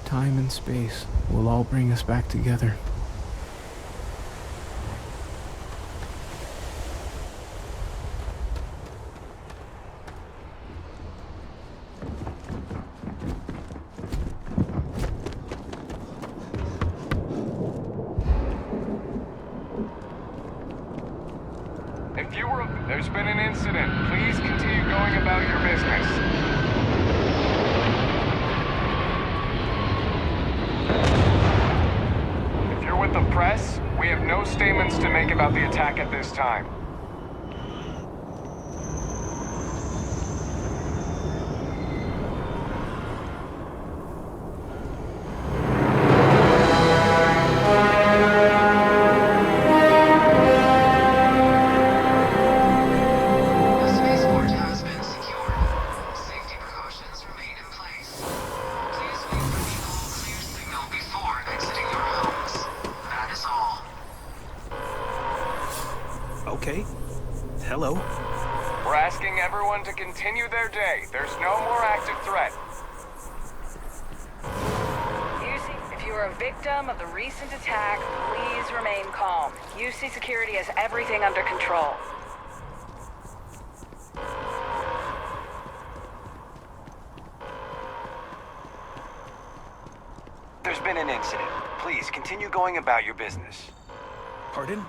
Time and space will all bring us back together. There's been an incident. Please continue going about your business. If you're with the press, we have no statements to make about the attack at this time. Okay. Hello. We're asking everyone to continue their day. There's no more active threat. UC, if you are a victim of the recent attack, please remain calm. UC Security has everything under control. There's been an incident. Please continue going about your business. Pardon?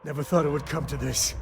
Never thought it would come to this.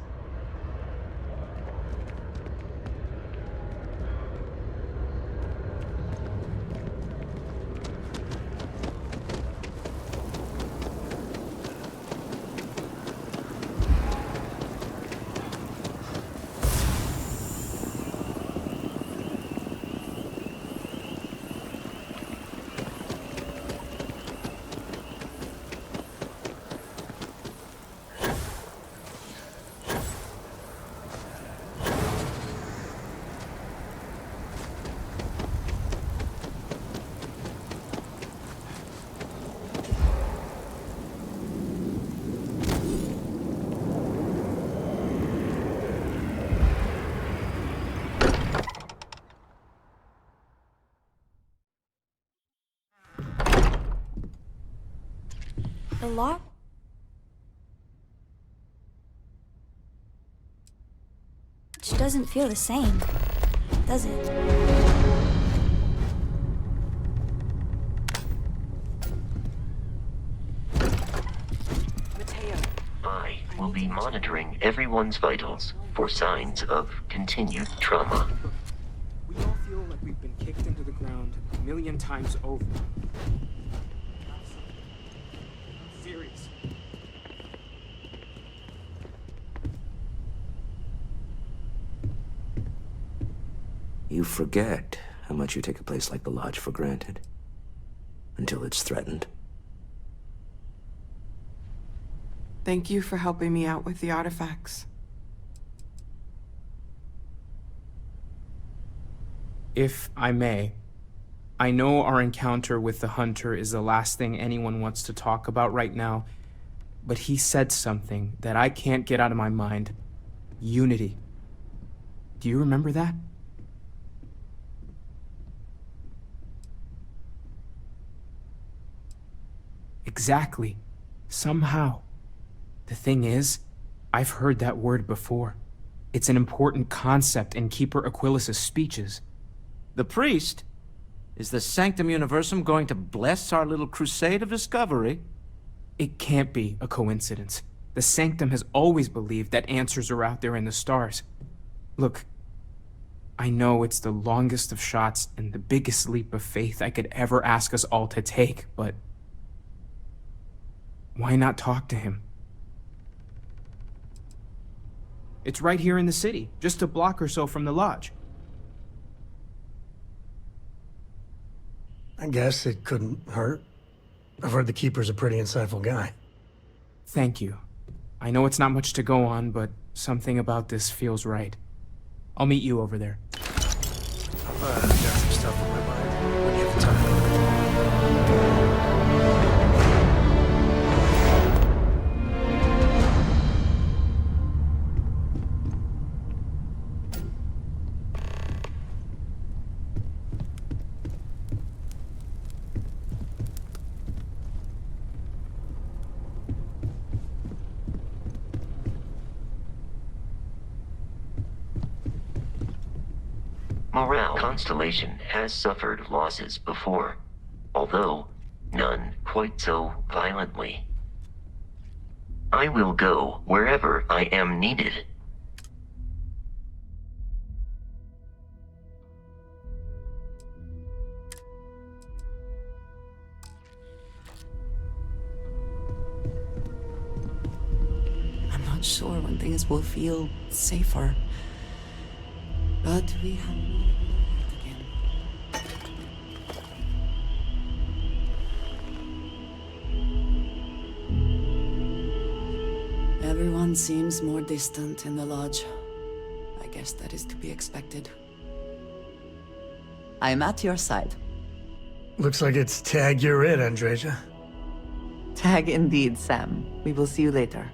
The lock? Which doesn't feel the same, does it? I will be monitoring everyone's vitals for signs of continued trauma. We all feel like we've been kicked into the ground a million times over. Serious. You forget how much you take a place like the Lodge for granted. Until it's threatened. Thank you for helping me out with the artifacts. If I may, I know our encounter with the Hunter is the last thing anyone wants to talk about right now, but he said something that I can't get out of my mind. Unity. Do you remember that? Exactly. Somehow. The thing is, I've heard that word before. It's an important concept in Keeper Aquilas's speeches. The priest? Is the Sanctum Universum going to bless our little crusade of discovery? It can't be a coincidence. The Sanctum has always believed that answers are out there in the stars. Look, I know it's the longest of shots and the biggest leap of faith I could ever ask us all to take, but why not talk to him? It's right here in the city, just a block or so from the Lodge. I guess it couldn't hurt. I've heard the Keeper's a pretty insightful guy. Thank you. I know it's not much to go on, but something about this feels right. I'll meet you over there. I've got some stuff on my mind. When you have the time. Morale Constellation has suffered losses before, although none quite so violently. I will go wherever I am needed. I'm not sure when things will feel safer. But we have again. Everyone seems more distant in the lodge. I guess that is to be expected. I'm at your side. Looks like it's tag you're it, Andreja. Tag indeed, Sam. We will see you later.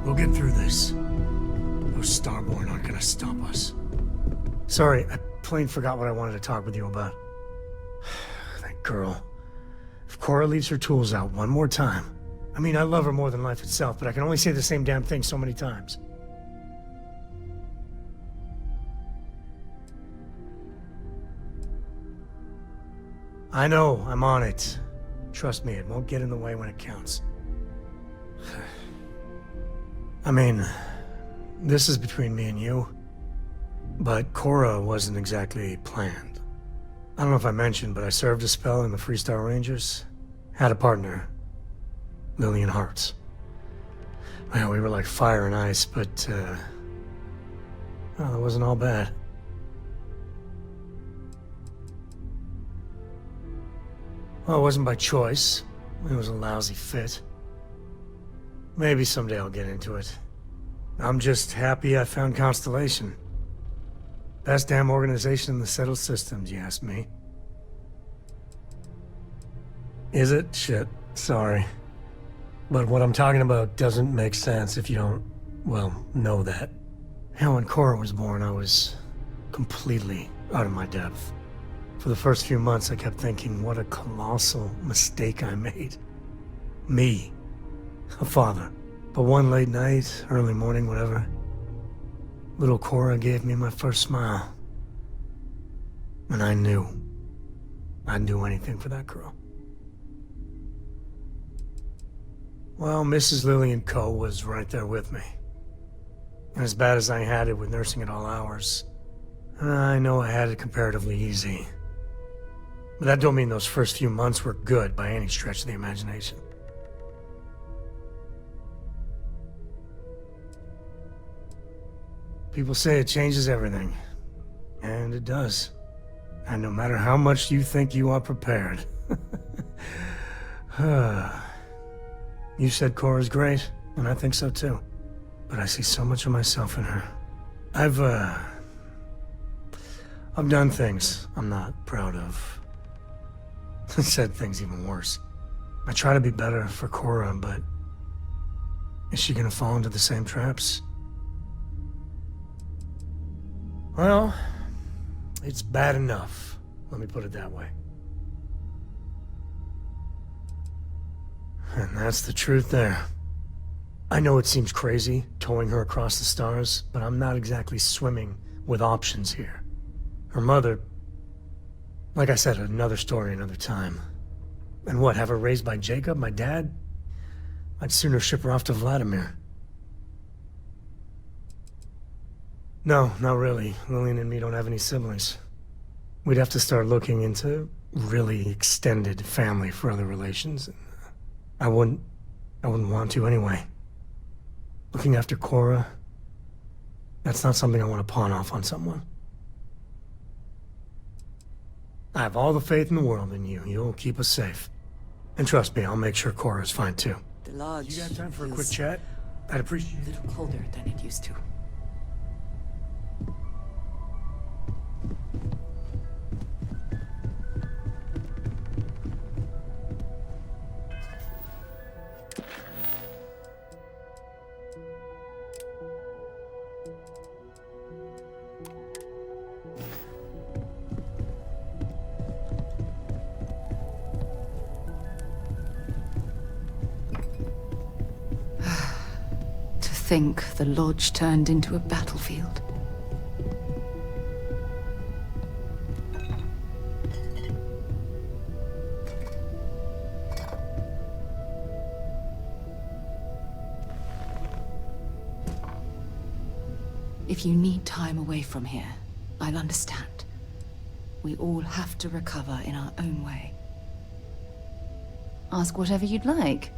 We'll get through this. Those Starborn aren't gonna stop us. Sorry, I plain forgot what I wanted to talk with you about. That girl. If Cora leaves her tools out one more time... I mean, I love her more than life itself, but I can only say the same damn thing so many times. I know, I'm on it. Trust me, it won't get in the way when it counts. I mean, this is between me and you, but Cora wasn't exactly planned. I don't know if I mentioned, but I served a spell in the Freestar Rangers. Had a partner, Lillian Hartz. Well, we were like fire and ice, but, well, it wasn't all bad. Well, it wasn't by choice. It was a lousy fit. Maybe someday I'll get into it. I'm just happy I found Constellation. Best damn organization in the settled systems, you ask me. Is it? Shit. Sorry. But what I'm talking about doesn't make sense if you don't, well, know that. Hell, when Cora was born, I was completely out of my depth. For the first few months, I kept thinking, what a colossal mistake I made. Me. A father. But one late night, early morning, whatever, little Cora gave me my first smile. And I knew I'd do anything for that girl. Well, Mrs. Lillian Co. was right there with me. And as bad as I had it with nursing at all hours, I know I had it comparatively easy. But that don't mean those first few months were good by any stretch of the imagination. People say it changes everything. And it does. And no matter how much you think you are prepared. You said Cora's great, and I think so too. But I see so much of myself in her. I've done things I'm not proud of. Said things even worse. I try to be better for Cora, but is she gonna fall into the same traps? Well, it's bad enough. Let me put it that way. And that's the truth there. I know it seems crazy, towing her across the stars, but I'm not exactly swimming with options here. Her mother... Like I said, another story, another time. And what, have her raised by Jacob, my dad? I'd sooner ship her off to Vladimir. No, not really. Lillian and me don't have any siblings. We'd have to start looking into really extended family for other relations. I wouldn't want to anyway. Looking after Cora, that's not something I want to pawn off on someone. I have all the faith in the world in you. You'll keep us safe. And trust me, I'll make sure Cora's fine too. The lodge. You got time for a quick feels chat? I'd appreciate a it. little colder than it used to. To think the lodge turned into a battlefield. If you need time away from here, I'll understand. We all have to recover in our own way. Ask whatever you'd like.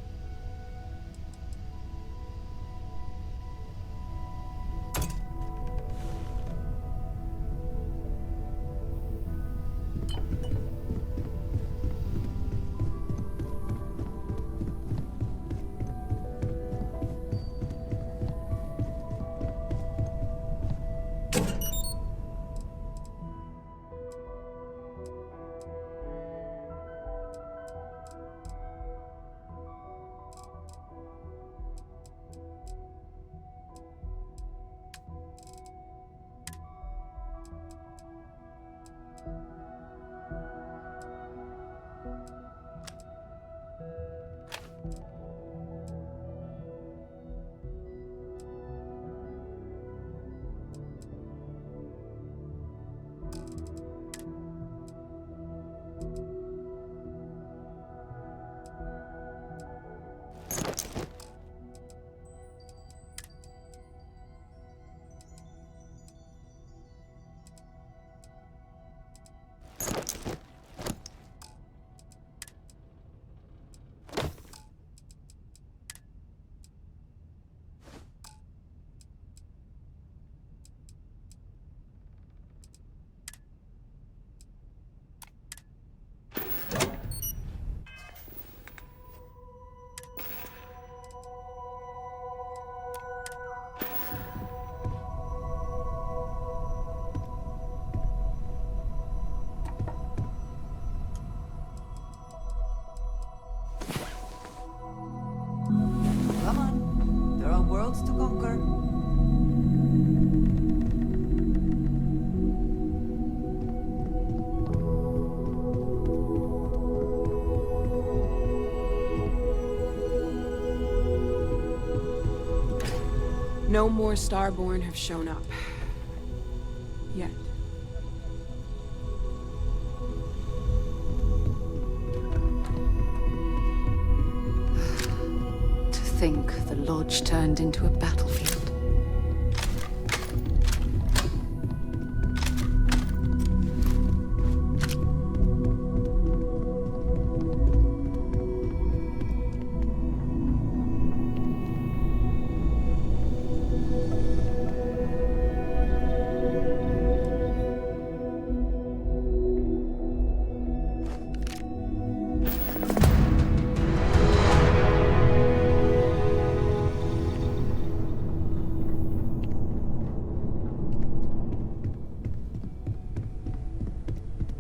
Come on. There are worlds to conquer. No more Starborn have shown up. Yet. To think the lodge turned into a battlefield.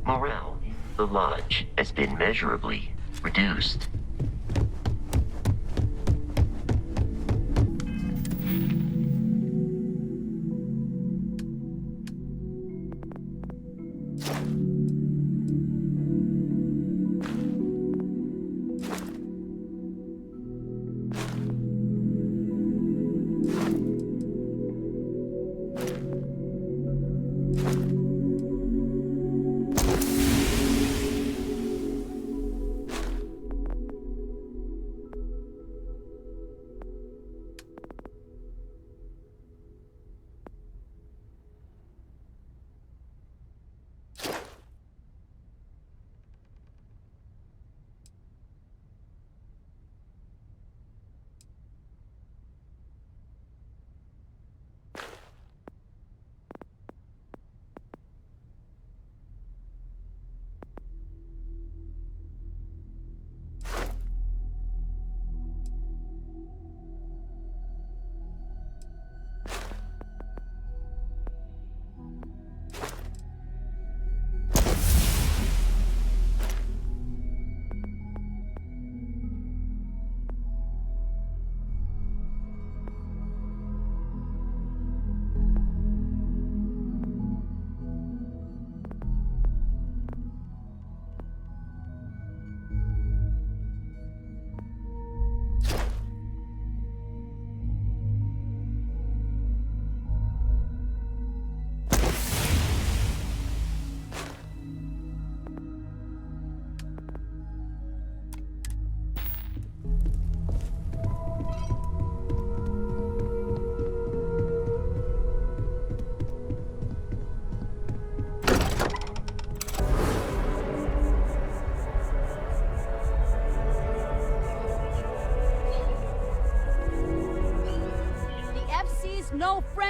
Morale in the lodge has been measurably reduced.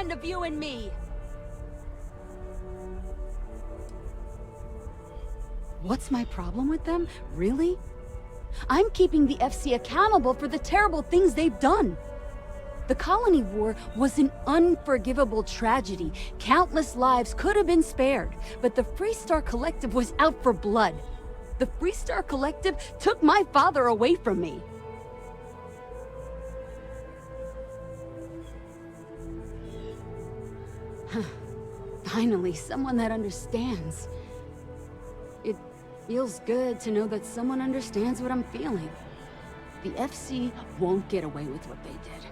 happened of you and me? What's my problem with them? Really? I'm keeping the FC accountable for the terrible things they've done. The Colony War was an unforgivable tragedy. Countless lives could have been spared, but the Freestar Collective was out for blood. The Freestar Collective took my father away from me. Finally, someone that understands. It feels good to know that someone understands what I'm feeling. The FC won't get away with what they did.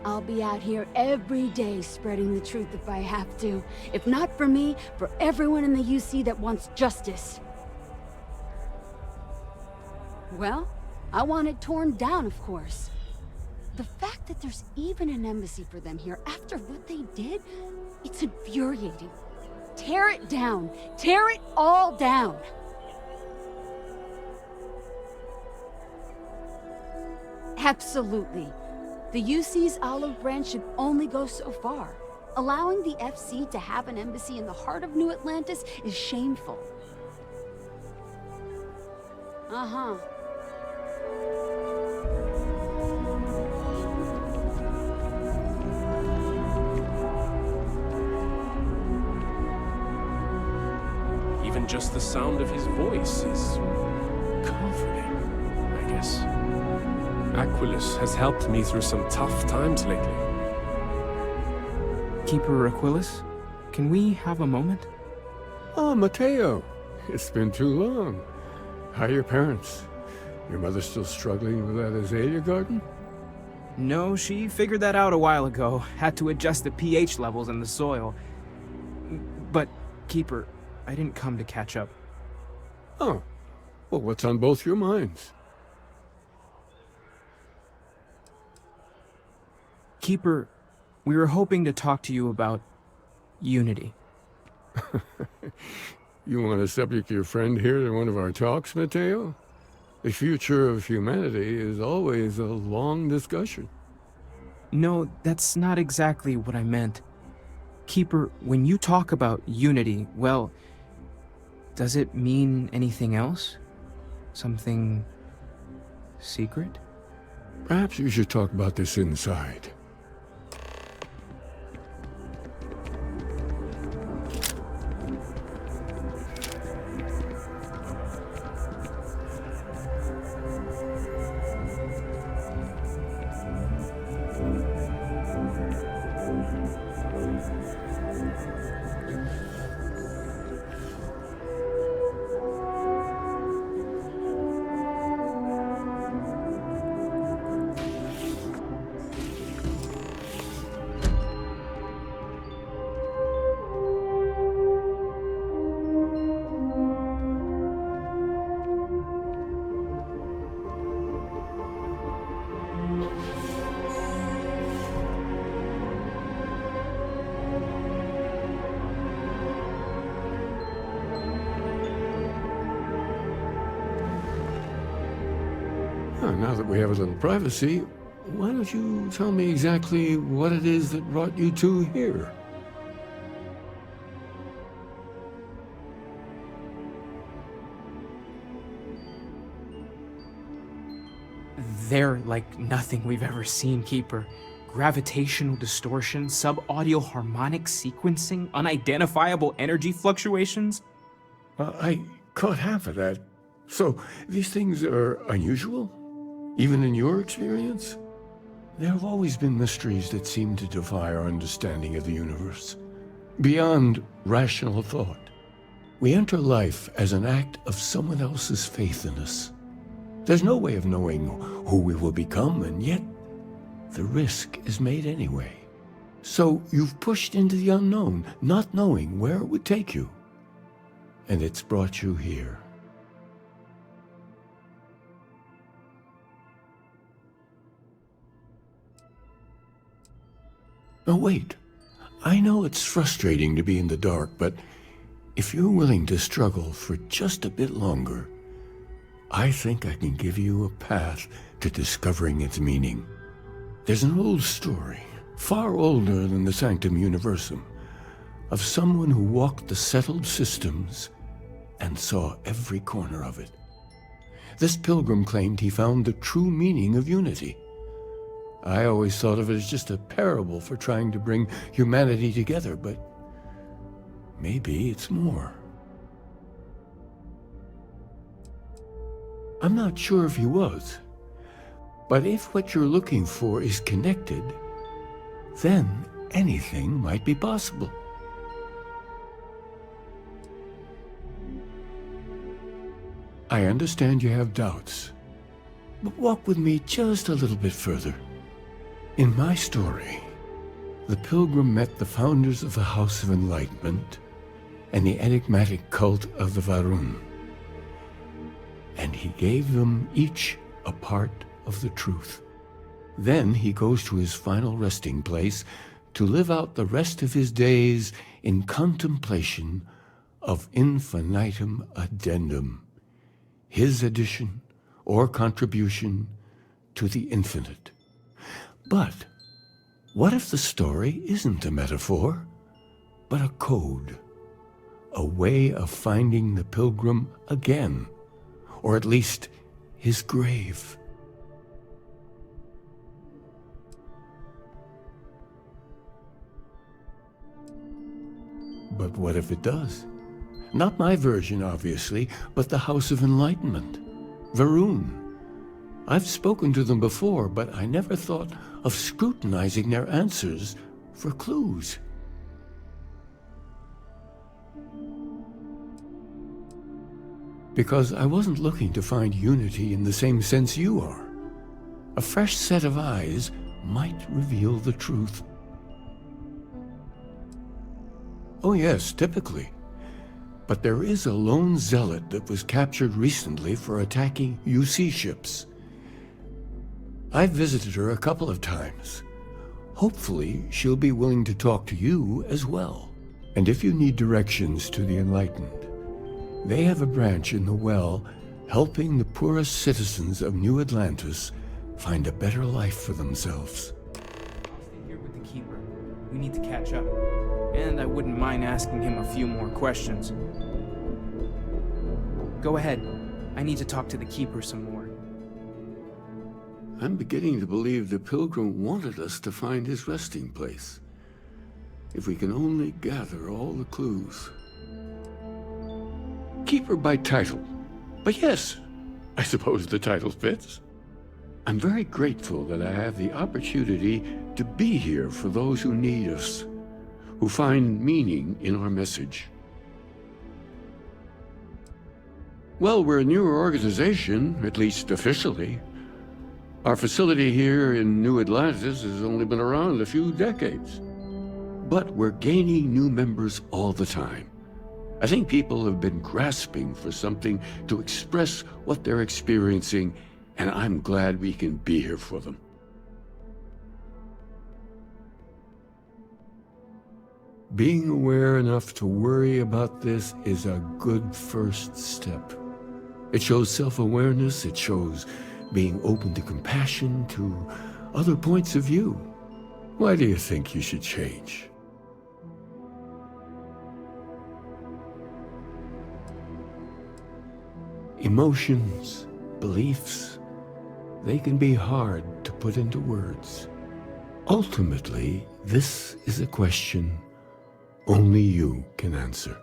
I'll be out here every day spreading the truth if I have to. If not for me, for everyone in the UC that wants justice. Well, I want it torn down, of course. The fact that there's even an embassy for them here after what they did, it's infuriating. Tear it down. Tear it all down. Absolutely. The UC's olive branch should only go so far. Allowing the FC to have an embassy in the heart of New Atlantis is shameful. Uh-huh. Even just the sound of his voice is comforting, I guess. Aquilus has helped me through some tough times lately. Keeper Aquilus, can we have a moment? Oh, Matteo. It's been too long. How are your parents? Your mother still struggling with that azalea garden? No, she figured that out a while ago. Had to adjust the pH levels in the soil. But, Keeper, I didn't come to catch up. Oh. Well, what's on both your minds? Keeper, we were hoping to talk to you about Unity. You want to subject your friend here to one of our talks, Matteo? The future of humanity is always a long discussion. No, that's not exactly what I meant. Keeper, when you talk about Unity, well, does it mean anything else? Something secret? Perhaps we should talk about this inside. Now that we have a little privacy, why don't you tell me exactly what it is that brought you two here? They're like nothing we've ever seen, Keeper. Gravitational distortion, sub-audio harmonic sequencing, unidentifiable energy fluctuations. I caught half of that. So, these things are unusual? Even in your experience? There have always been mysteries that seem to defy our understanding of the universe. Beyond rational thought. We enter life as an act of someone else's faith in us. There's no way of knowing who we will become, and yet the risk is made anyway. So you've pushed into the unknown, not knowing where it would take you. And it's brought you here. Now wait, I know it's frustrating to be in the dark, but if you're willing to struggle for just a bit longer, I think I can give you a path to discovering its meaning. There's an old story far older than the Sanctum Universum, of someone who walked the settled systems and saw every corner of it. This pilgrim claimed he found the true meaning of unity. I always thought of it as just a parable for trying to bring humanity together, but maybe it's more. I'm not sure if he was, but if what you're looking for is connected, then anything might be possible. I understand you have doubts, but walk with me just a little bit further. In my story, the pilgrim met the founders of the House of Enlightenment and the enigmatic cult of the Varun, and he gave them each a part of the truth. Then he goes to his final resting place to live out the rest of his days in contemplation of infinitum addendum, his addition or contribution to the infinite. But what if the story isn't a metaphor, but a code, a way of finding the pilgrim again, or at least his grave? But what if it does? Not my version, obviously, but the House of Enlightenment, Varun. I've spoken to them before, but I never thought of scrutinizing their answers for clues. Because I wasn't looking to find unity in the same sense you are. A fresh set of eyes might reveal the truth. Oh yes, typically. But there is a lone zealot that was captured recently for attacking UC ships. I've visited her a couple of times. Hopefully, she'll be willing to talk to you as well. And if you need directions to the Enlightened, they have a branch in the Well helping the poorest citizens of New Atlantis find a better life for themselves. Stay here with the Keeper. We need to catch up. And I wouldn't mind asking him a few more questions. Go ahead. I need to talk to the Keeper some more. I'm beginning to believe the Pilgrim wanted us to find his resting place. If we can only gather all the clues. Keeper by title. But yes, I suppose the title fits. I'm very grateful that I have the opportunity to be here for those who need us, who find meaning in our message. Well, we're a newer organization, at least officially. Our facility here in New Atlantis has only been around a few decades. But we're gaining new members all the time. I think people have been grasping for something to express what they're experiencing, and I'm glad we can be here for them. Being aware enough to worry about this is a good first step. It shows self-awareness, it shows being open to compassion, to other points of view. Why do you think you should change? Emotions, beliefs, they can be hard to put into words. Ultimately, this is a question only you can answer.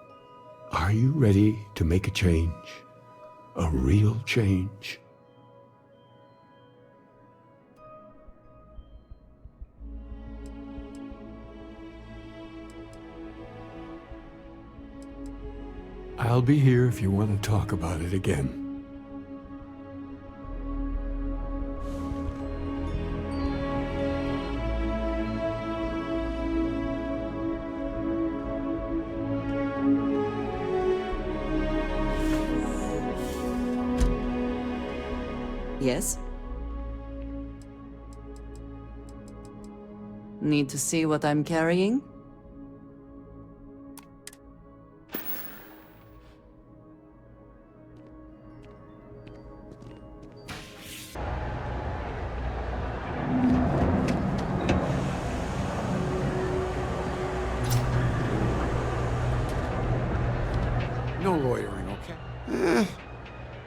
Are you ready to make a change? A real change? I'll be here if you want to talk about it again. Yes? Need to see what I'm carrying?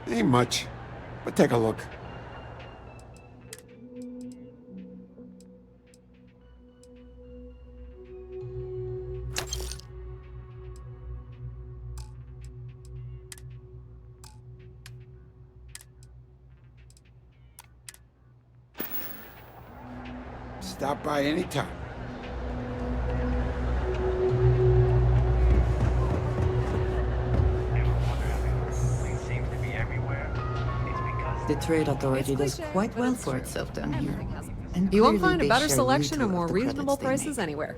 Ain't much. But take a look. Stop by anytime. The trade authority does quite well for itself down here. And You won't clearly find a they better share selection or little more of the credits reasonable they prices make. anywhere.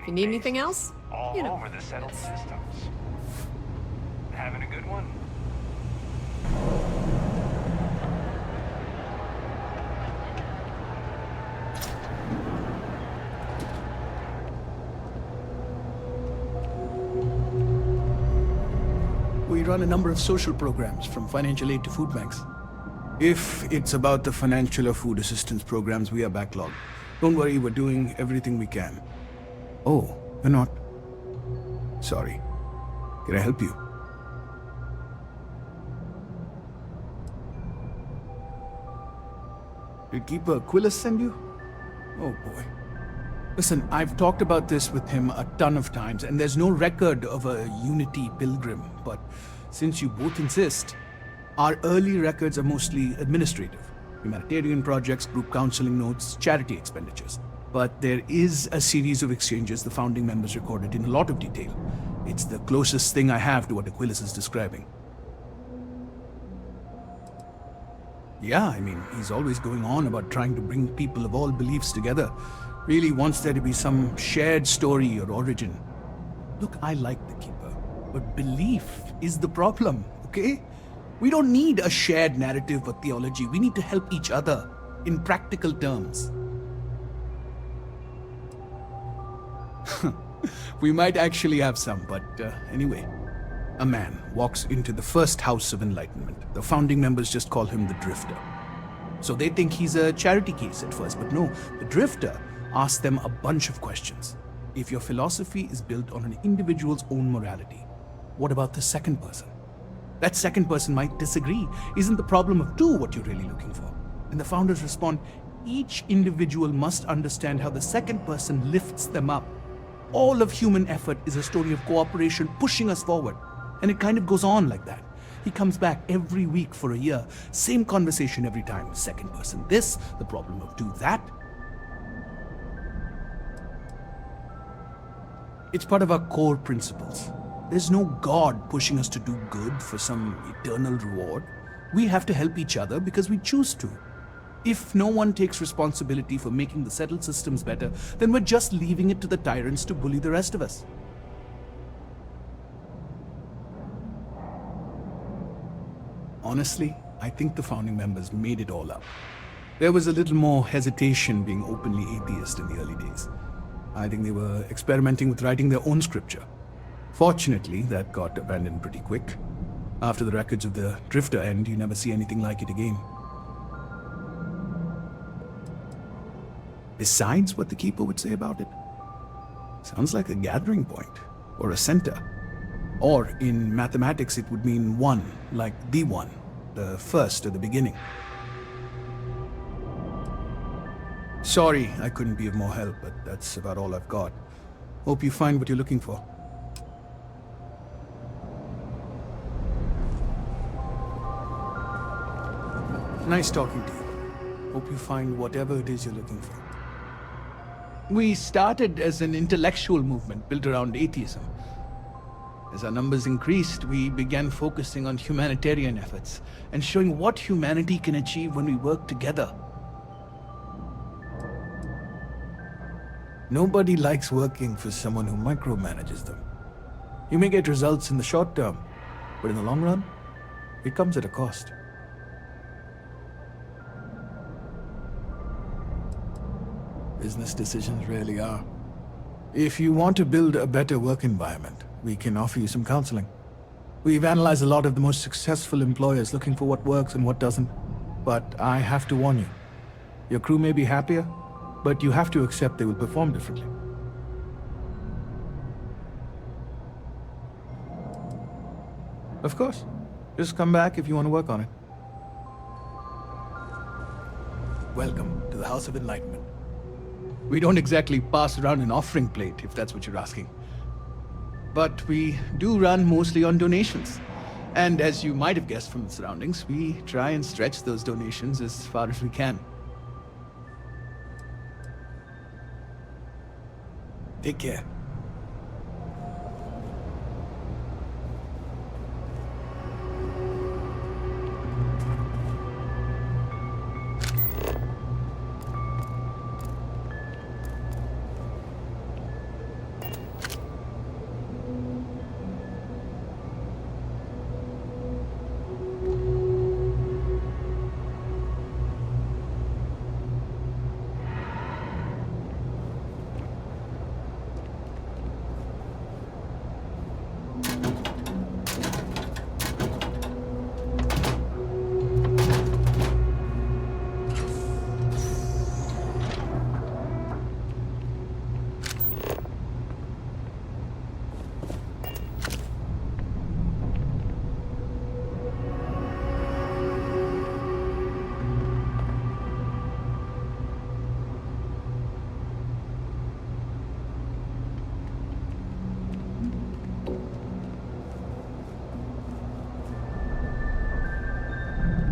If you need anything else, all you know. over the settled systems. Having a good one? We run a number of social programs, from financial aid to food banks. If it's about the financial or food assistance programs, we are backlogged. Don't worry, we're doing everything we can. Oh, you're not? Sorry. Can I help you? Did Keeper Aquilus send you? Oh boy. Listen, I've talked about this with him a ton of times, and there's no record of a Unity pilgrim, but since you both insist, our early records are mostly administrative. Humanitarian projects, group counseling notes, charity expenditures. But there is a series of exchanges the founding members recorded in a lot of detail. It's the closest thing I have to what Aquilus is describing. Yeah, I mean, he's always going on about trying to bring people of all beliefs together. Really wants there to be some shared story or origin. Look, I like the Keeper, but belief is the problem, okay? We don't need a shared narrative or theology. We need to help each other in practical terms. We might actually have some, but anyway. A man walks into the first house of enlightenment. The founding members just call him the Drifter. So they think he's a charity case at first, but no, the Drifter asks them a bunch of questions. If your philosophy is built on an individual's own morality, what about the second person? That second person might disagree. Isn't the problem of two what you're really looking for? And the founders respond, each individual must understand how the second person lifts them up. All of human effort is a story of cooperation pushing us forward. And it kind of goes on like that. He comes back every week for a year. Same conversation every time. Second person this, the problem of do that. It's part of our core principles. There's no God pushing us to do good for some eternal reward. We have to help each other because we choose to. If no one takes responsibility for making the settled systems better, then we're just leaving it to the tyrants to bully the rest of us. Honestly, I think the founding members made it all up. There was a little more hesitation being openly atheist in the early days. I think they were experimenting with writing their own scripture. Fortunately, that got abandoned pretty quick. After the records of the Drifter end, you never see anything like it again. Besides what the Keeper would say about it, sounds like a gathering point, or a center. Or in mathematics it would mean one, like the one, the first or the beginning. Sorry I couldn't be of more help, but that's about all I've got. Hope you find what you're looking for. Nice talking to you. Hope you find whatever it is you're looking for. We started as an intellectual movement built around atheism. As our numbers increased, we began focusing on humanitarian efforts and showing what humanity can achieve when we work together. Nobody likes working for someone who micromanages them. You may get results in the short term, but in the long run, it comes at a cost. Business decisions really are. If you want to build a better work environment, we can offer you some counseling. We've analyzed a lot of the most successful employers looking for what works and what doesn't. But I have to warn you, your crew may be happier, but you have to accept they will perform differently. Of course. Just come back if you want to work on it. Welcome to the House of Enlightenment. We don't exactly pass around an offering plate, if that's what you're asking. But we do run mostly on donations. And as you might have guessed from the surroundings, we try and stretch those donations as far as we can. Take care.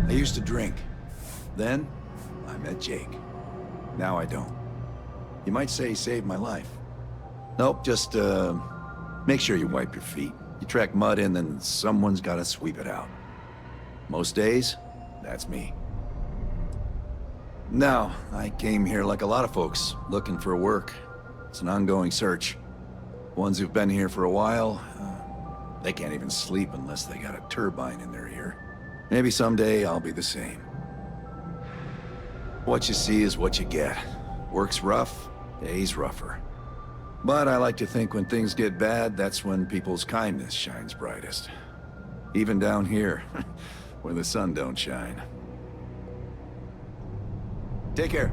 I used to drink. Then, I met Jake. Now I don't. You might say he saved my life. Nope, just, make sure you wipe your feet. You track mud in, then someone's gotta sweep it out. Most days, that's me. Now, I came here like a lot of folks, looking for work. It's an ongoing search. Ones who've been here for a while, they can't even sleep unless they got a turbine in their ear. Maybe someday I'll be the same. What you see is what you get. Work's rough, day's rougher. But I like to think when things get bad, that's when people's kindness shines brightest. Even down here, where the sun don't shine. Take care.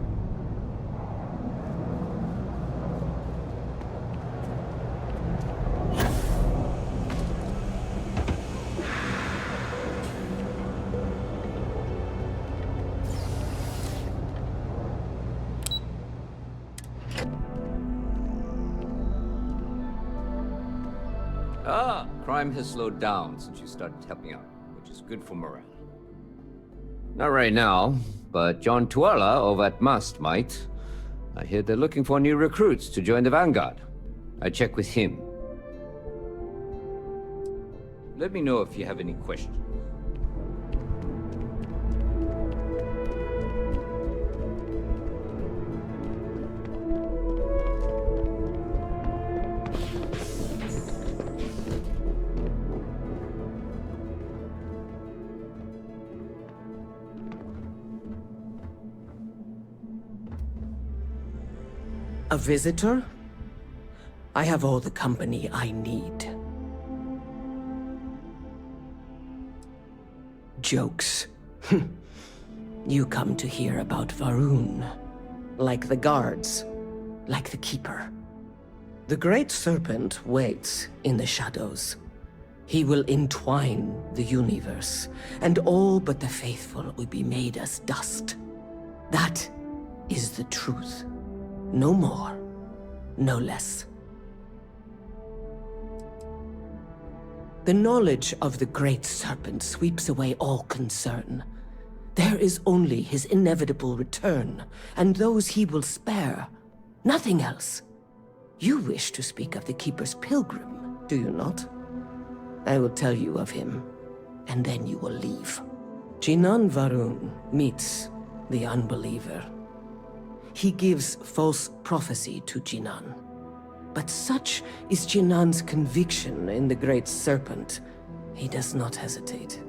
Crime has slowed down since you started helping out, which which is good for morale. Not right now, but John Tuala over at Mast might. I hear they're looking for new recruits to join the Vanguard. I check with him. Let me know if you have any questions. A visitor? I have all the company I need. Jokes. You come to hear about Varun. Like the guards. Like the Keeper. The Great Serpent waits in the shadows. He will entwine the universe, and all but the faithful will be made as dust. That is the truth. No more, no less. The knowledge of the Great Serpent sweeps away all concern. There is only his inevitable return, and those he will spare. Nothing else. You wish to speak of the Keeper's pilgrim, do you not? I will tell you of him, and then you will leave. Jinan Varun meets the unbeliever. He gives false prophecy to Jinan. But such is Jinan's conviction in the Great Serpent, he does not hesitate.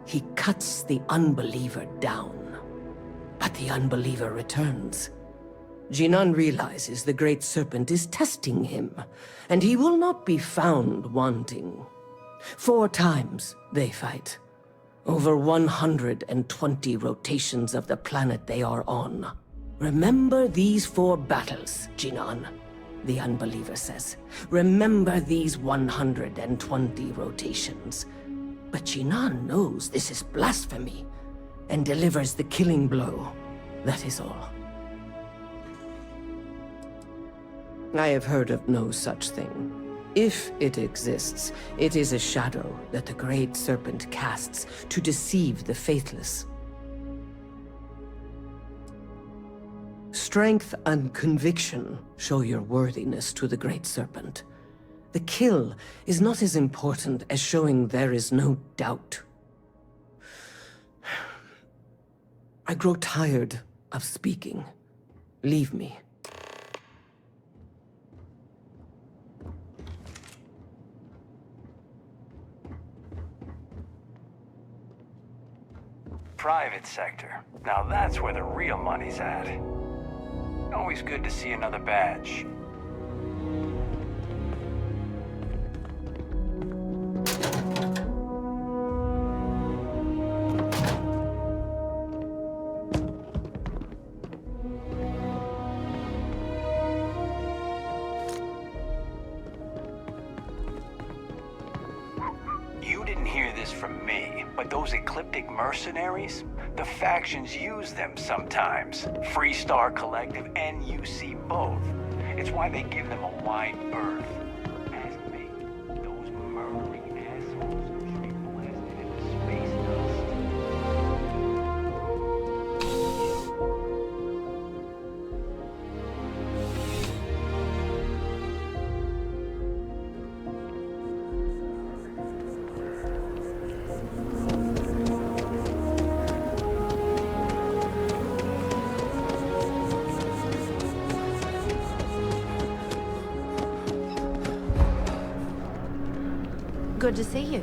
He cuts the unbeliever down. But the unbeliever returns. Jinan realizes the Great Serpent is testing him, and he will not be found wanting. 4 times they fight. Over 120 rotations of the planet they are on. Remember these 4 battles, Jinan, the unbeliever says. Remember these 120 rotations. But Jinan knows this is blasphemy, and delivers the killing blow. That is all. I have heard of no such thing. If it exists, it is a shadow that the Great Serpent casts to deceive the faithless. Strength and conviction show your worthiness to the Great Serpent. The kill is not as important as showing there is no doubt. I grow tired of speaking. Leave me. Private sector. Now that's where the real money's at. Always good to see another badge. You didn't hear this from me, but those ecliptic mercenaries, the factions use them sometimes. Freestar Collective and UC both. It's why they give them a wide berth. Ask me, those murdering assholes are straight blasted into space dust. Good to see you.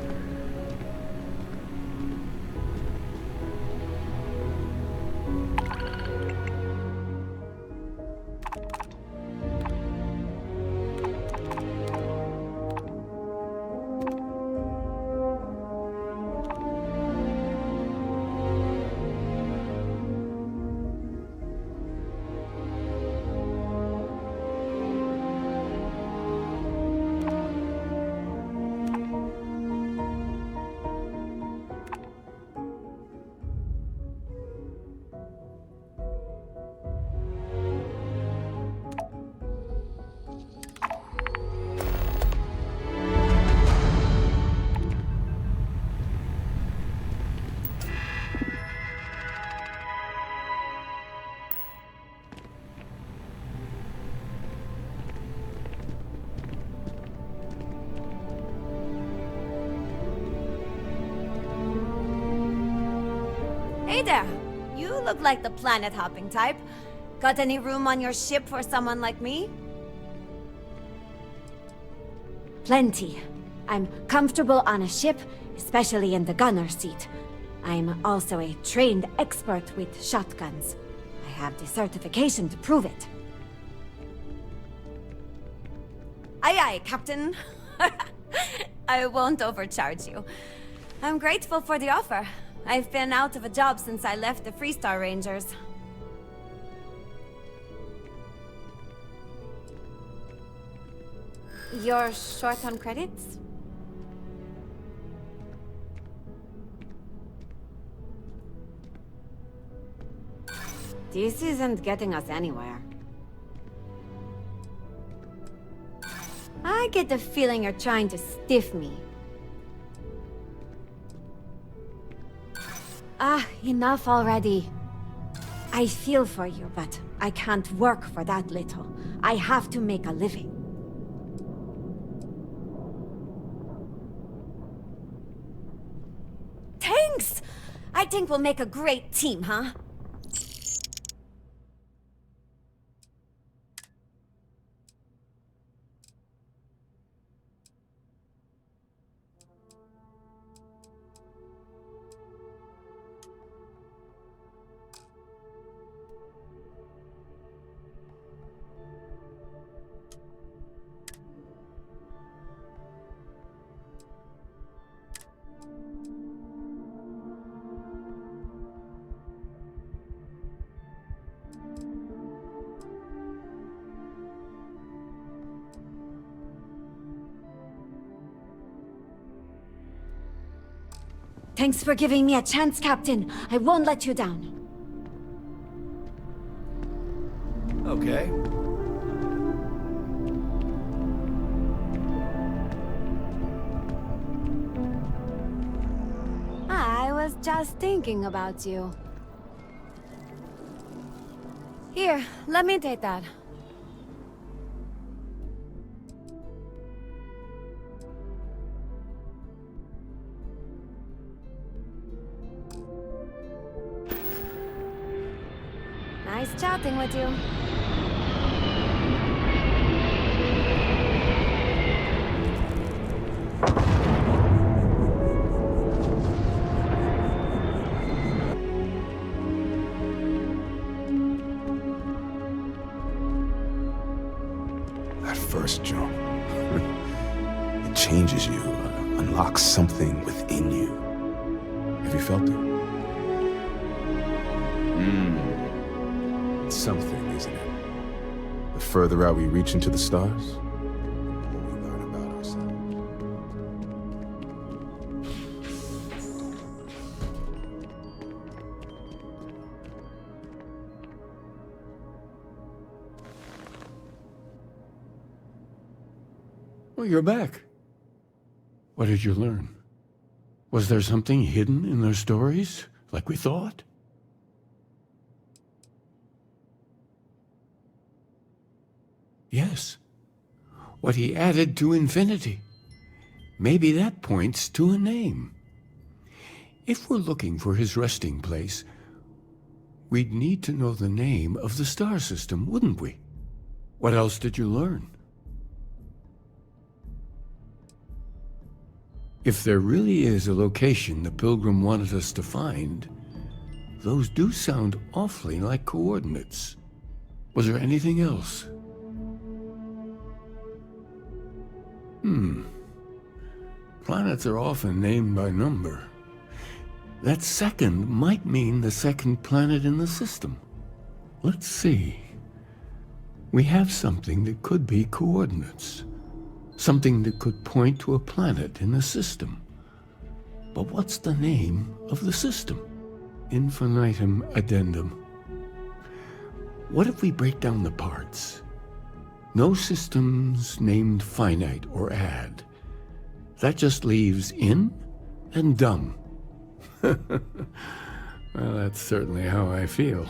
Hey there! You look like the planet-hopping type. Got any room on your ship for someone like me? Plenty. I'm comfortable on a ship, especially in the gunner seat. I'm also a trained expert with shotguns. I have the certification to prove it. Aye aye, Captain. I won't overcharge you. I'm grateful for the offer. I've been out of a job since I left the Freestar Rangers. You're short on credits? This isn't getting us anywhere. I get the feeling you're trying to stiff me. Ah, enough already. I feel for you, but I can't work for that little. I have to make a living. Thanks! I think we'll make a great team, huh? Thanks for giving me a chance, Captain. I won't let you down. Okay. I was just thinking about you. Here, let me take that. Nice chatting with you. That first jump. It changes you, unlocks something within you. Have you felt it? It's something, isn't it? The further out we reach into the stars, the more we learn about ourselves. Well, you're back. What did you learn? Was there something hidden in their stories, like we thought? Yes. What he added to infinity. Maybe that points to a name. If we're looking for his resting place, we'd need to know the name of the star system, wouldn't we? What else did you learn? If there really is a location the Pilgrim wanted us to find, those do sound awfully like coordinates. Was there anything else? Planets are often named by number. That second might mean the second planet in the system. Let's see. We have something that could be coordinates. Something that could point to a planet in the system. But what's the name of the system? Infinitum addendum. What if we break down the parts? No systems named finite or add. That just leaves in and dumb. Well, that's certainly how I feel.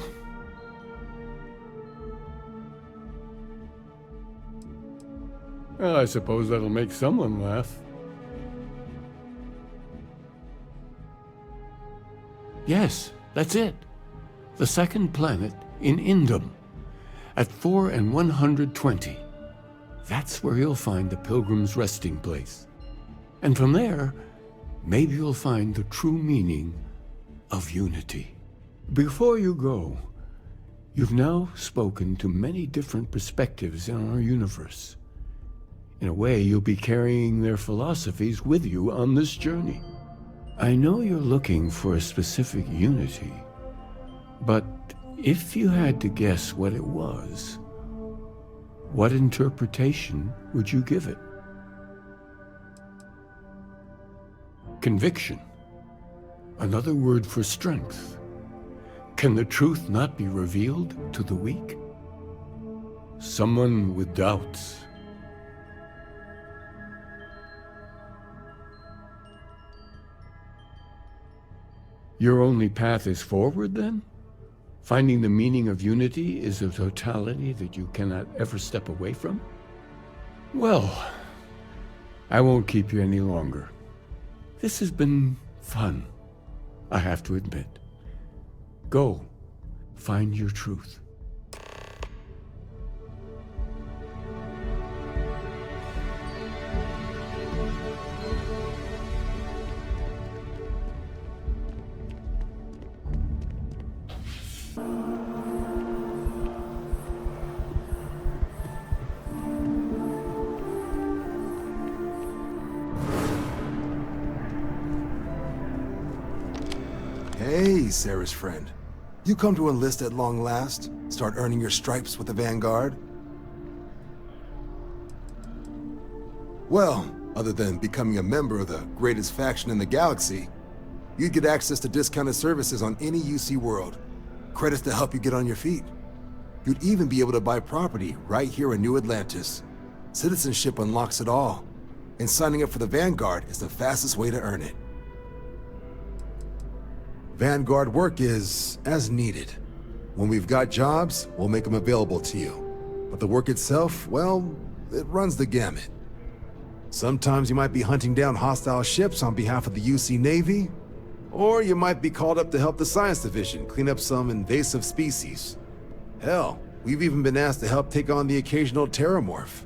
Well, I suppose that'll make someone laugh. Yes, That's it. The second planet in Indum, at 4 and 120. That's where you'll find the Pilgrim's resting place. And from there, maybe you'll find the true meaning of unity. Before you go, you've now spoken to many different perspectives in our universe. In a way, you'll be carrying their philosophies with you on this journey. I know you're looking for a specific unity, but if you had to guess what it was, what interpretation would you give it? Conviction. Another word for strength. Can the truth not be revealed to the weak? Someone with doubts. Your only path is forward, then? Finding the meaning of unity is a totality that you cannot ever step away from? Well, I won't keep you any longer. This has been fun, I have to admit. Go, find your truth. Hey, Sarah's friend. You come to enlist at long last? Start earning your stripes with the Vanguard? Well, other than becoming a member of the greatest faction in the galaxy, you'd get access to discounted services on any UC world, credits to help you get on your feet. You'd even be able to buy property right here in New Atlantis. Citizenship unlocks it all, and signing up for the Vanguard is the fastest way to earn it. Vanguard work is as needed. When we've got jobs, we'll make them available to you. But the work itself, well, it runs the gamut. Sometimes you might be hunting down hostile ships on behalf of the UC Navy, or you might be called up to help the Science Division clean up some invasive species. Hell, we've even been asked to help take on the occasional terramorph.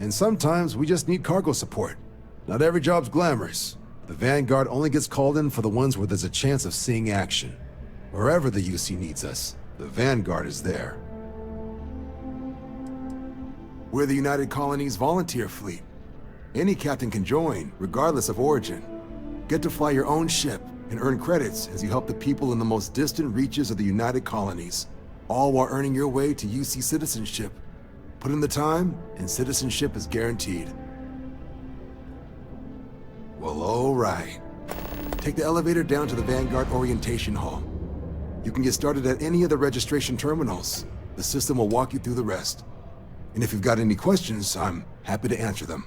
And sometimes we just need cargo support. Not every job's glamorous. The Vanguard only gets called in for the ones where there's a chance of seeing action. Wherever the UC needs us, the Vanguard is there. We're the United Colonies Volunteer Fleet. Any captain can join, regardless of origin. Get to fly your own ship and earn credits as you help the people in the most distant reaches of the United Colonies, all while earning your way to UC citizenship. Put in the time, and citizenship is guaranteed. Well, all right. Take the elevator down to the Vanguard Orientation Hall. You can get started at any of the registration terminals. The system will walk you through the rest. And if you've got any questions, I'm happy to answer them.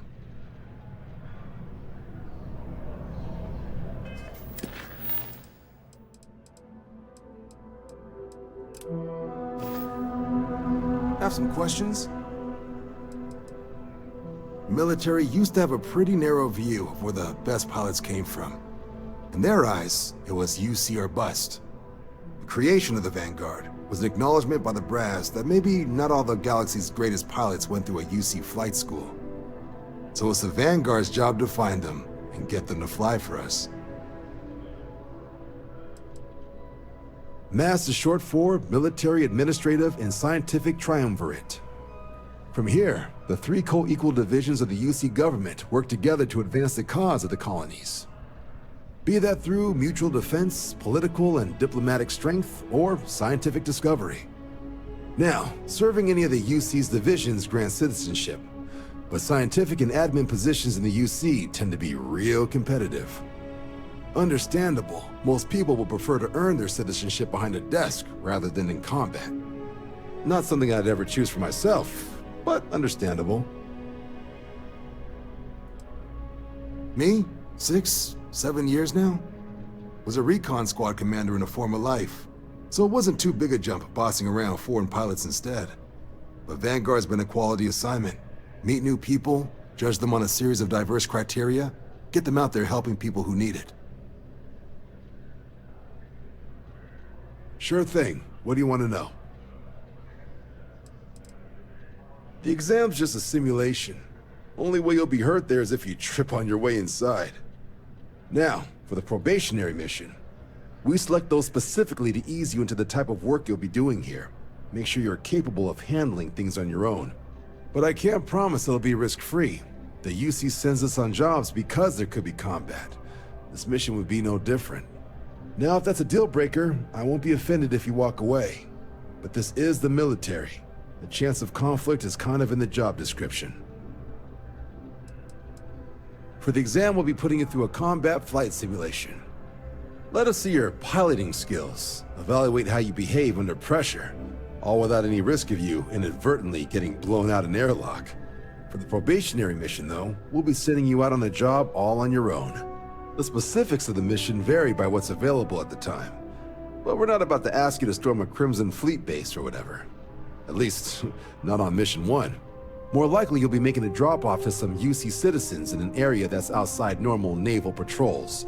Have some questions? Military used to have a pretty narrow view of where the best pilots came from. In their eyes, it was UC or bust. The creation of the Vanguard was an acknowledgement by the brass that maybe not all the galaxy's greatest pilots went through a UC flight school. So it's the Vanguard's job to find them and get them to fly for us. MASS is short for Military, Administrative, and Scientific Triumvirate. From here, the three co-equal divisions of the UC government work together to advance the cause of the colonies. Be that through mutual defense, political and diplomatic strength, or scientific discovery. Now, serving any of the UC's divisions grants citizenship, but scientific and admin positions in the UC tend to be real competitive. Understandable, most people will prefer to earn their citizenship behind a desk rather than in combat. Not something I'd ever choose for myself, but understandable. Me? 6, 7 years now? Was a recon squad commander in a former life, so it wasn't too big a jump bossing around foreign pilots instead. But Vanguard's been a quality assignment. Meet new people, judge them on a series of diverse criteria, get them out there helping people who need it. Sure thing. What do you want to know? The exam's just a simulation. Only way you'll be hurt there is if you trip on your way inside. Now, for the probationary mission. We select those specifically to ease you into the type of work you'll be doing here. Make sure you're capable of handling things on your own. But I can't promise it'll be risk-free. The UC sends us on jobs because there could be combat. This mission would be no different. Now, if that's a deal breaker, I won't be offended if you walk away. But this is the military. The chance of conflict is kind of in the job description. For the exam, we'll be putting you through a combat flight simulation. Let us see your piloting skills, evaluate how you behave under pressure, all without any risk of you inadvertently getting blown out an airlock. For the probationary mission, though, we'll be sending you out on the job all on your own. The specifics of the mission vary by what's available at the time, but we're not about to ask you to storm a Crimson Fleet base or whatever. At least, not on Mission 1. More likely, you'll be making a drop-off to some UC citizens in an area that's outside normal naval patrols.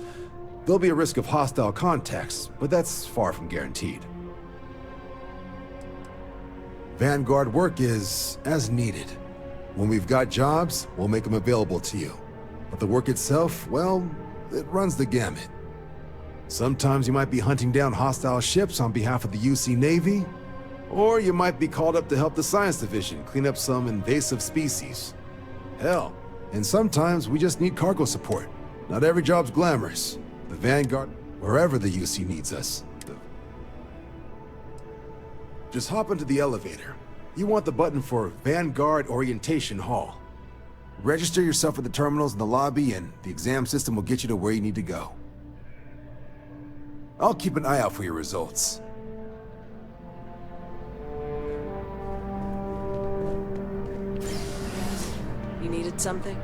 There'll be a risk of hostile contacts, but that's far from guaranteed. Vanguard work is as needed. When we've got jobs, we'll make them available to you. But the work itself, well, it runs the gamut. Sometimes you might be hunting down hostile ships on behalf of the UC Navy, or you might be called up to help the Science Division clean up some invasive species. Hell, and sometimes we just need cargo support. Not every job's glamorous. The Vanguard, wherever the UC needs us. Just hop into the elevator. You want the button for Vanguard Orientation Hall. Register yourself at the terminals in the lobby and the exam system will get you to where you need to go. I'll keep an eye out for your results. You needed something?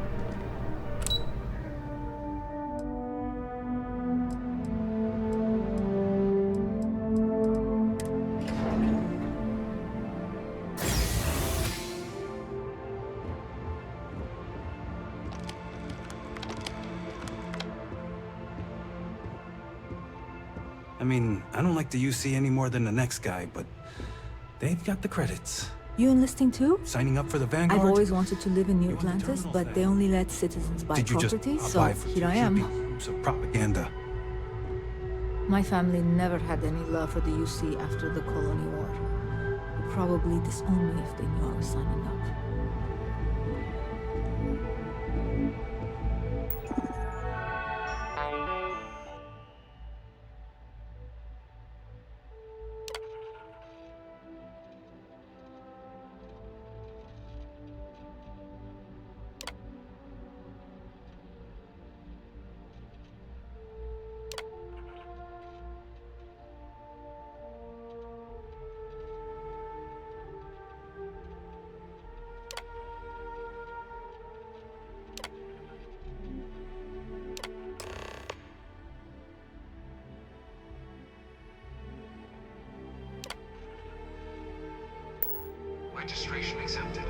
I mean, I don't like the UC any more than the next guy, but they've got the credits. You enlisting too? Signing up for the Vanguard? I've always wanted to live in New Atlantis, but they only let citizens buy property, so here I am. Groups of propaganda. My family never had any love for the UC after the Colony War. They'd probably disown me if they knew I was signing up. Registration accepted.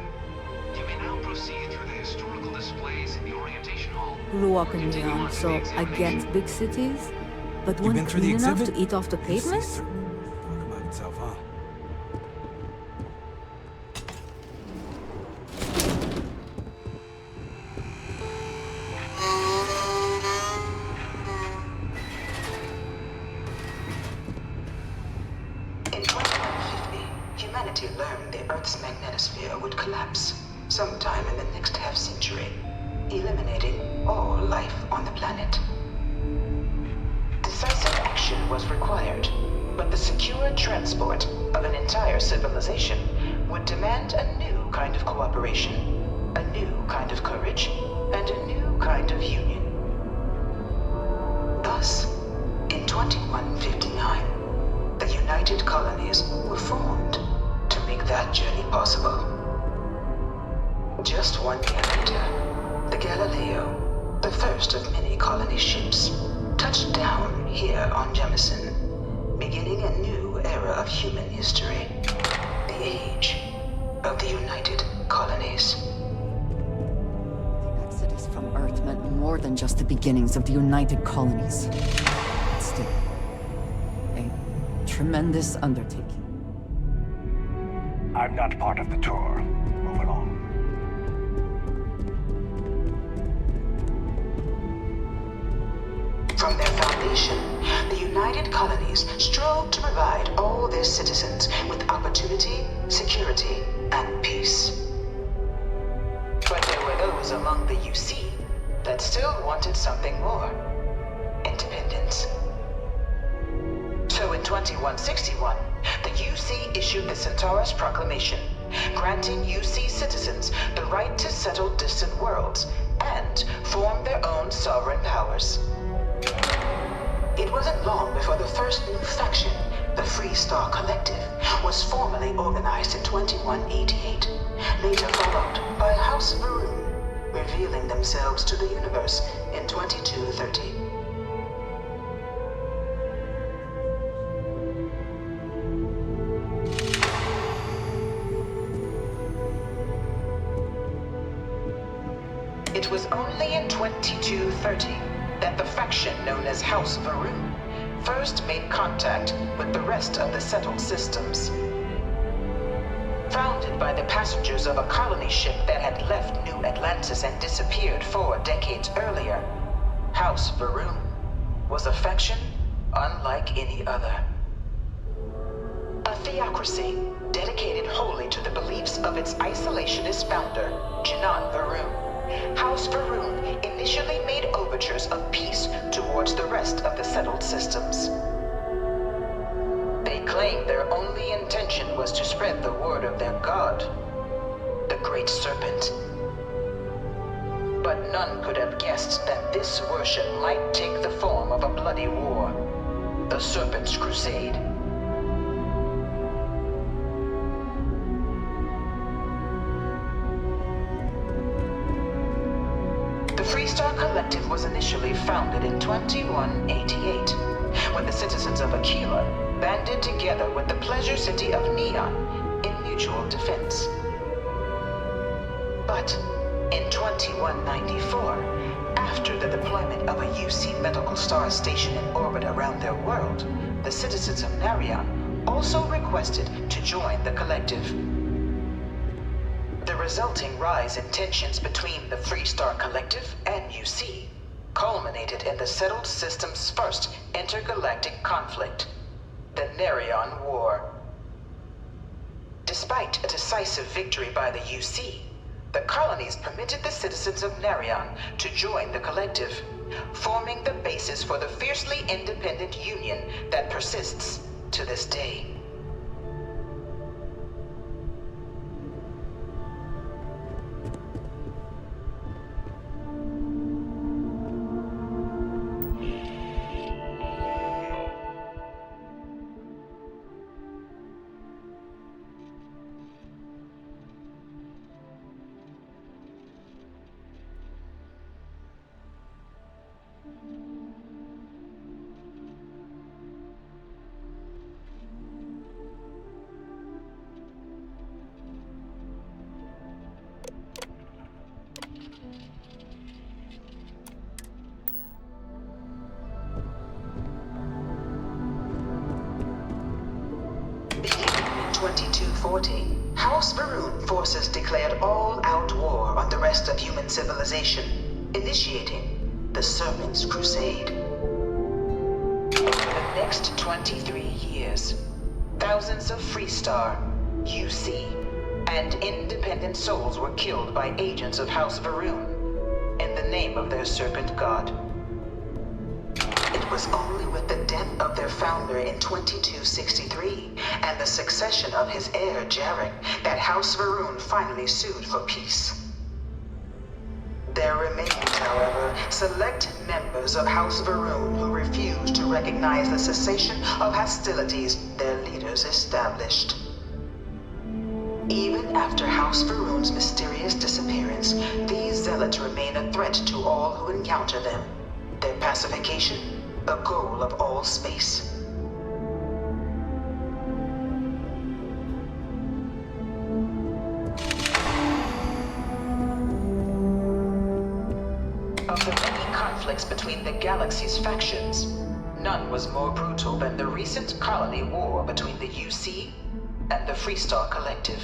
You may now proceed through the historical displays in the orientation hall. Grew up in Neon, so I get big cities, but when clean enough to eat off the pavement? Talk about itself, huh? In 2150, humanity learned the Earth's magnetosphere would collapse sometime in the next half-century, eliminating all life on the planet. Decisive action was required, but the secure transport of an entire civilization would demand a new kind of cooperation, a new kind of courage, and a new kind of union. Thus, in 2159, the United Colonies were formed to make that journey possible. Just 1 year later, the Galileo, the first of many colony ships, touched down here on Jemison, beginning a new era of human history, the age of the United Colonies. The exodus from Earth meant more than just the beginnings of the United Colonies. Still, a tremendous undertaking. I'm not part of the tour. Move along. From their foundation, the United Colonies strove to provide all their citizens with opportunity, security, and peace. But there were those among the UC that still wanted something more. Independence. So in 2161, the UC issued the Centaurus Proclamation, granting UC citizens the right to settle distant worlds and form their own sovereign powers. It wasn't long before the first new faction, the Free Star Collective, was formally organized in 2188, later followed by House Varun, revealing themselves to the universe in 2230. It was only in 2230 that the faction known as House Varun first made contact with the rest of the settled systems. Founded by the passengers of a colony ship that had left New Atlantis and disappeared 4 decades earlier, House Varun was a faction unlike any other. A theocracy dedicated wholly to the beliefs of its isolationist founder, Jinan Varun. House Varun initially made overtures of peace towards the rest of the settled systems. They claimed their only intention was to spread the word of their god, the Great Serpent. But none could have guessed that this worship might take the form of a bloody war, the Serpent's Crusade. Freestar Collective was initially founded in 2188, when the citizens of Aquila banded together with the pleasure city of Neon in mutual defense. But in 2194, after the deployment of a UC medical star station in orbit around their world, the citizens of Narion also requested to join the collective. The resulting rise in tensions between the Freestar Collective and UC culminated in the settled system's first intergalactic conflict, the Narion War. Despite a decisive victory by the UC, the colonies permitted the citizens of Narion to join the collective, forming the basis for the fiercely independent union that persists to this day. In 2240, House Varun forces declared all-out war on the rest of human civilization, initiating the Serpent's Crusade. Over the next 23 years, thousands of Freestar, UC, and independent souls were killed by agents of House Varun in the name of their serpent god. It was only with the death of their founder in 2263 and the succession of his heir, Jarek, that House Varun finally sued for peace. There remained, however, select members of House Varun who refused to recognize the cessation of hostilities their leaders established. Even after House Varun's mysterious disappearance, these zealots remain a threat to all who encounter them. Their pacification, a goal of all space. Of the many conflicts between the galaxy's factions, none was more brutal than the recent colony war between the UC and the Freestar Collective.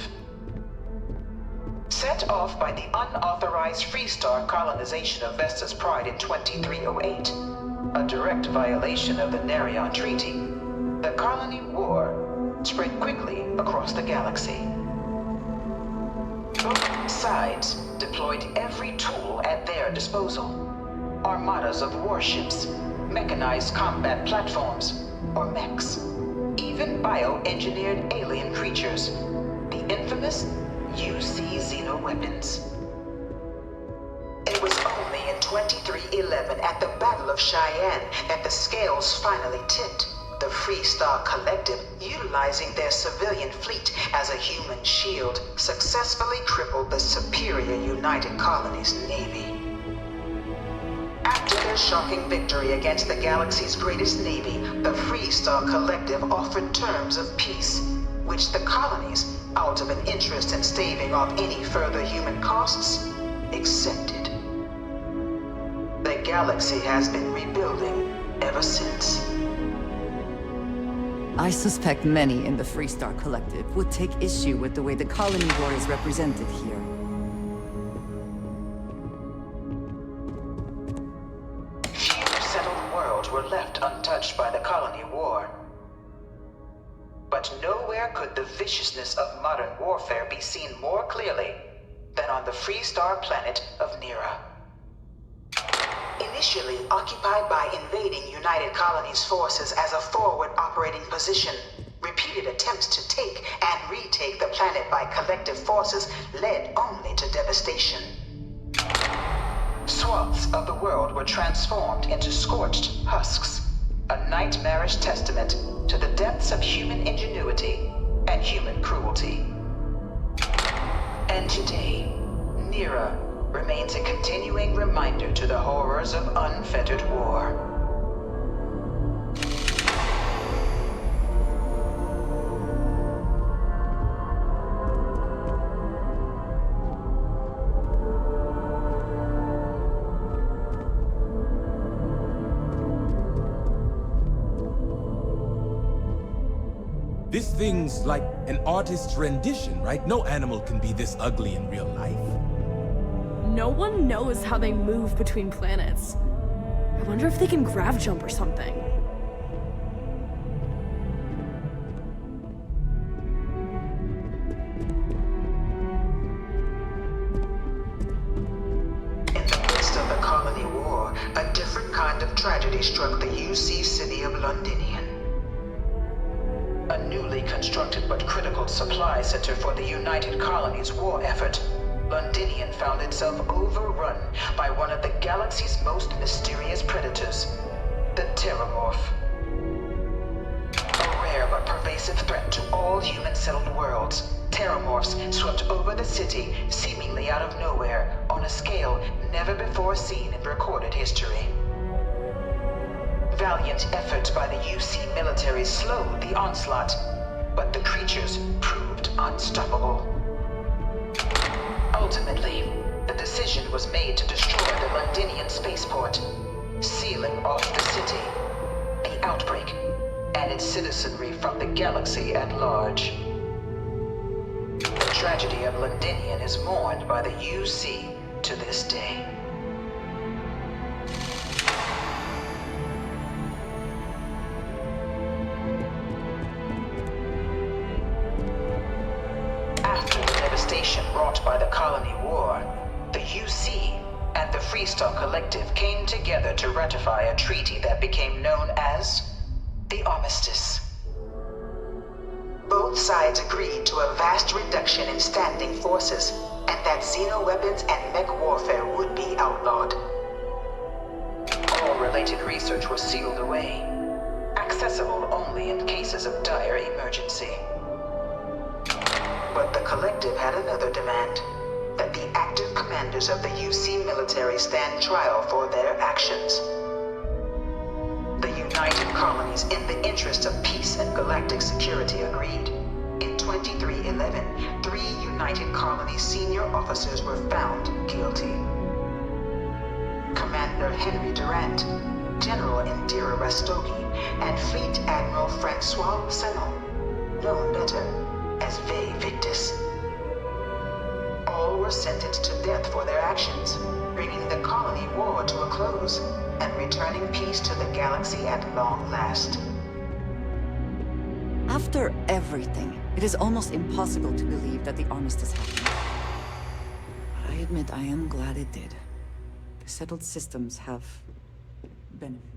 Set off by the unauthorized Freestar colonization of Vesta's Pride in 2308, a direct violation of the Nerion Treaty, the colony war spread quickly across the galaxy. Both sides deployed every tool at their disposal. Armadas of warships, mechanized combat platforms, or mechs, even bioengineered alien creatures, the infamous UC xenoweapons. It was only in 2311 at the Battle of Cheyenne that the scales finally tipped. The Freestar Collective, utilizing their civilian fleet as a human shield, successfully crippled the superior United Colonies Navy. After their shocking victory against the galaxy's greatest navy, the Freestar Collective offered terms of peace, which the colonies, out of an interest in staving off any further human costs, accepted. The galaxy has been rebuilding ever since. I suspect many in the Freestar Collective would take issue with the way the colony war is represented here. Few settled worlds were left untouched by the colony war. But nowhere could the viciousness of modern warfare be seen more clearly than on the Freestar planet of Nera. Initially occupied by invading United Colonies forces as a forward operating position, repeated attempts to take and retake the planet by collective forces led only to devastation. Swaths of the world were transformed into scorched husks, a nightmarish testament to the depths of human ingenuity and human cruelty. And today, Nera remains a continuing reminder to the horrors of unfettered war. This thing's like an artist's rendition, right? No animal can be this ugly in real life. No one knows how they move between planets. I wonder if they can grav jump or something. In the midst of the colony war, a different kind of tragedy struck the UC city of Londinian. A newly constructed but critical supply center for the United Colonies war effort, Londinian found itself overrun by one of the galaxy's most mysterious predators, the Terramorph. A rare but pervasive threat to all human-settled worlds, Terramorphs swept over the city, seemingly out of nowhere, on a scale never before seen in recorded history. Valiant efforts by the UC military slowed the onslaught, but the creatures proved unstoppable. Ultimately, the decision was made to destroy the Londinian spaceport, sealing off the city, the outbreak, and its citizenry from the galaxy at large. The tragedy of Londinian is mourned by the UC to this day. After the devastation wrought by the colony war, the UC and the Freestar Collective came together to ratify a treaty that became known as the Armistice. Both sides agreed to a vast reduction in standing forces, and that xenoweapons and mech warfare would be outlawed. All related research was sealed away, accessible only in cases of dire emergency. But the Collective had another demand, that the active commanders of the UC military stand trial for their actions. The United Colonies, in the interest of peace and galactic security, agreed. In 2311, 3 United Colonies senior officers were found guilty. Commander Henry Durant, General Indira Rastogi, and Fleet Admiral Francois Senon, known better as Ve Victus. All were sentenced to death for their actions, bringing the colony war to a close and returning peace to the galaxy at long last. After everything, it is almost impossible to believe that the armistice happened. But I admit I am glad it did. The settled systems have benefited.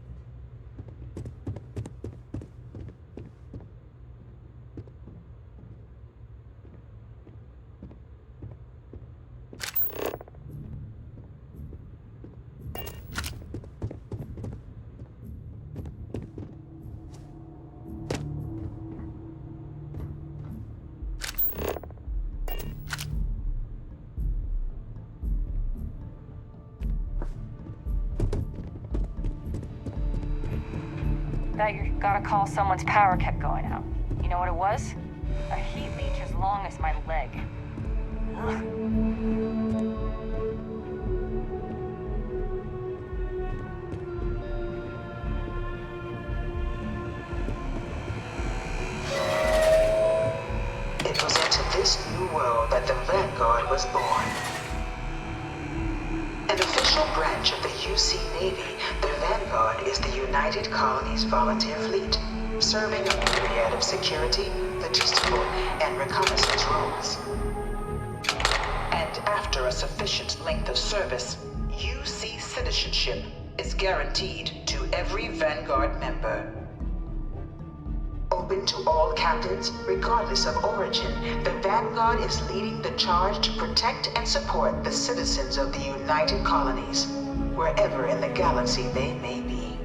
Bet you gotta call someone's power kept going out. You know what it was? A heat leech as long as my leg. Ugh. It was into this new world that the Vanguard was born. An official branch of the UC Navy, the Vanguard is the United Colonies Volunteer Fleet, serving a myriad of security, logistical, and reconnaissance roles. And after a sufficient length of service, UC citizenship is guaranteed to every Vanguard member. Open to all captains, regardless of origin, the Vanguard is leading the charge to protect and support the citizens of the United Colonies, wherever in the galaxy they may be.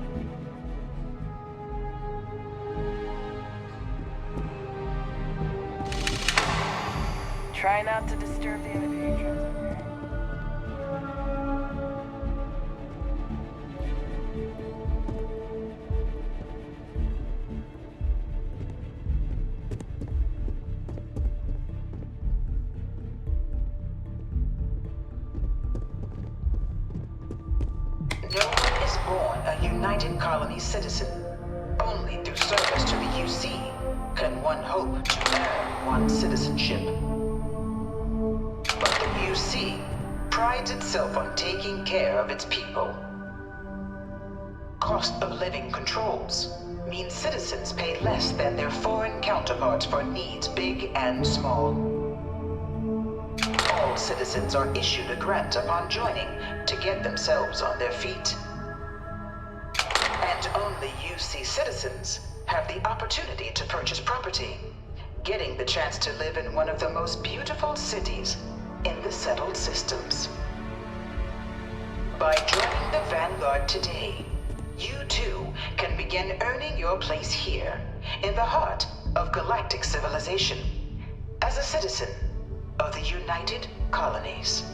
Try not to disturb the individuals. United Colonies citizen. Only through service to the UC can one hope to earn one's citizenship. But the UC prides itself on taking care of its people. Cost of living controls mean citizens pay less than their foreign counterparts for needs big and small. All citizens are issued a grant upon joining to get themselves on their feet. And only UC citizens have the opportunity to purchase property, getting the chance to live in one of the most beautiful cities in the settled systems. By joining the Vanguard today, you too can begin earning your place here, in the heart of galactic civilization, as a citizen of the United Colonies.